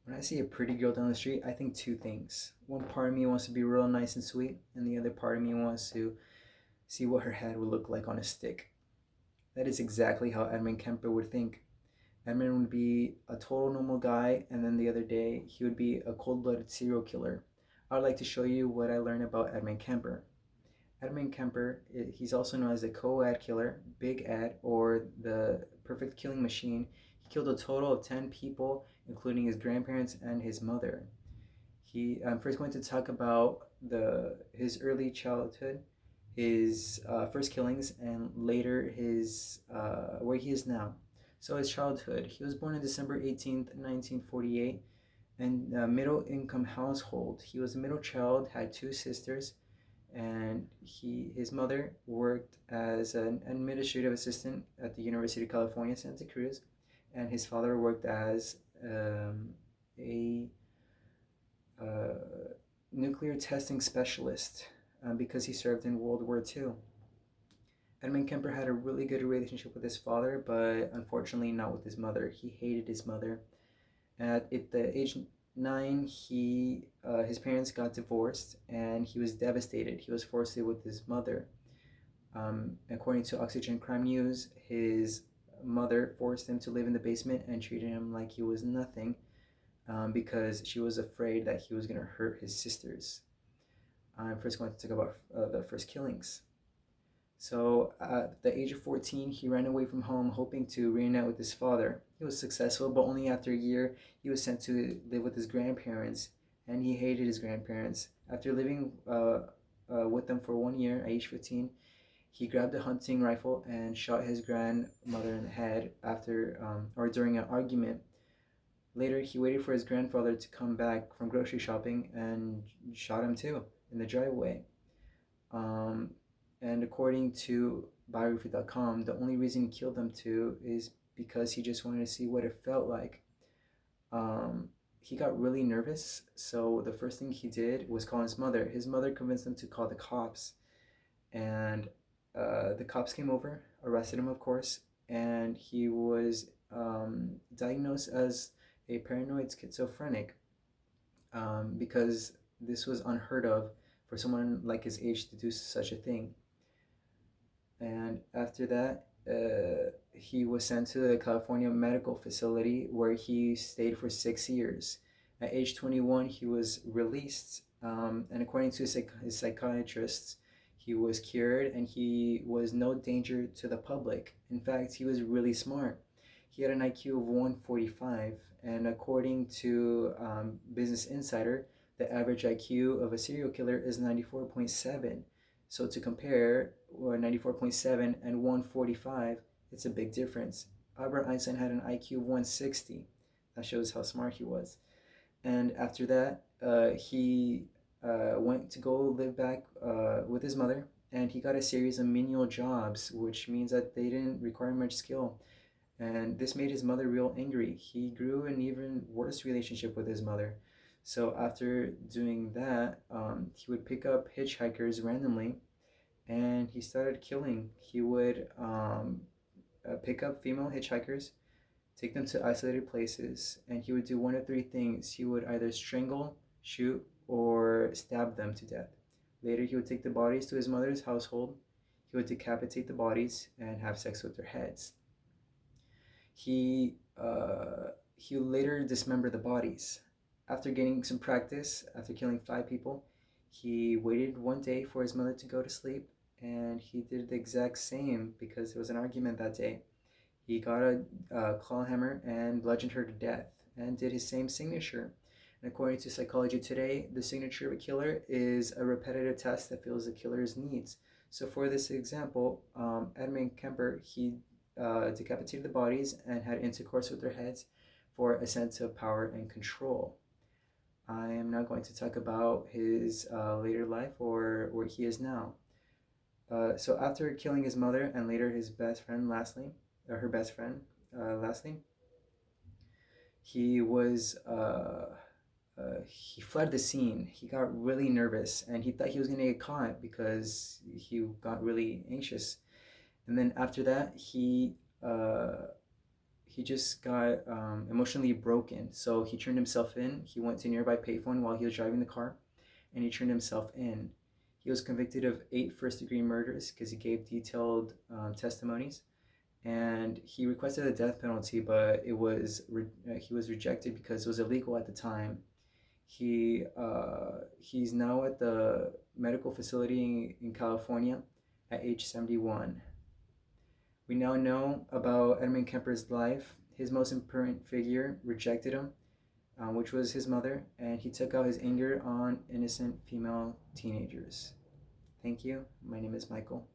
When I see a pretty girl down the street, I think two things. One part of me wants to be real nice and sweet, and the other part of me wants to see what her head would look like on a stick. That is exactly how Edmund Kemper would think. Edmund would be a total normal guy, and then the other day, he would be a cold blooded serial killer. I'd like to show you what I learned about Edmund Kemper. Edmund Kemper, he's also known as the co-ed killer, Big Ed, or the perfect killing machine. He killed a total of 10 people, including his grandparents and his mother. I'm first going to talk about his early childhood, his first killings, and later his where he is now. So his childhood. He was born on December 18th, 1948, in a middle income household. He was a middle child, had two sisters, and his mother worked as an administrative assistant at the University of California, Santa Cruz, and his father worked as a nuclear testing specialist because he served in World War II. Edmund Kemper had a really good relationship with his father, but unfortunately not with his mother. He hated his mother. At the age 9, his parents got divorced, and he was devastated. He was forced to live with his mother. According to Oxygen Crime News, his mother forced him to live in the basement and treated him like he was nothing because she was afraid that he was going to hurt his sisters. I'm first going to talk about the first killings. So at the age of 14, he ran away from home hoping to reunite with his father. He was successful, but only after a year he was sent to live with his grandparents, and he hated his grandparents. After living with them for 1 year at age 15, he grabbed a hunting rifle and shot his grandmother in the head or during an argument. Later, he waited for his grandfather to come back from grocery shopping and shot him too in the driveway. Um, and according to biography.com, the only reason he killed them too is because he just wanted to see what it felt like. He got really nervous, so the first thing he did was call his mother. His mother convinced him to call the cops, and the cops came over, arrested him, of course, and he was diagnosed as a paranoid schizophrenic because this was unheard of for someone like his age to do such a thing. And after that, he was sent to the California medical facility where he stayed for 6 years. At age 21, he was released, and according to his psychiatrists, he was cured and he was no danger to the public. In fact, he was really smart. He had an IQ of 145, and according to Business Insider, the average IQ of a serial killer is 94.7. So to compare 94.7 and 145, it's a big difference. Albert Einstein had an IQ of 160. That shows how smart he was. And after that, he went to go live back with his mother, and he got a series of menial jobs, which means that they didn't require much skill. And this made his mother real angry. He grew an even worse relationship with his mother. So after doing that, he would pick up hitchhikers randomly, and he started killing. He would pick up female hitchhikers, take them to isolated places, and he would do one of three things. He would either strangle, shoot, or stab them to death. Later, he would take the bodies to his mother's household. He would decapitate the bodies and have sex with their heads. He later dismembered the bodies. After gaining some practice, after killing 5 people, he waited one day for his mother to go to sleep, and he did the exact same because there was an argument that day. He got a claw hammer and bludgeoned her to death and did his same signature. And according to Psychology Today, the signature of a killer is a repetitive task that fills the killer's needs. So for this example, Edmund Kemper, he decapitated the bodies and had intercourse with their heads for a sense of power and control. I am now going to talk about his later life, or where he is now. So after killing his mother and later his best friend, her best friend, lastly, he was he fled the scene. He got really nervous and he thought he was gonna get caught because he got really anxious. And then after that, he he just got emotionally broken. So he turned himself in. He went to a nearby payphone while he was driving the car, and he turned himself in. He was convicted of 8 first-degree murders because he gave detailed testimonies, and he requested the death penalty, but he was rejected because it was illegal at the time. He's now at the medical facility in California at age 71. We now know about Edmund Kemper's life. His most important figure rejected him, which was his mother, and he took out his anger on innocent female teenagers. Thank you. My name is Michael.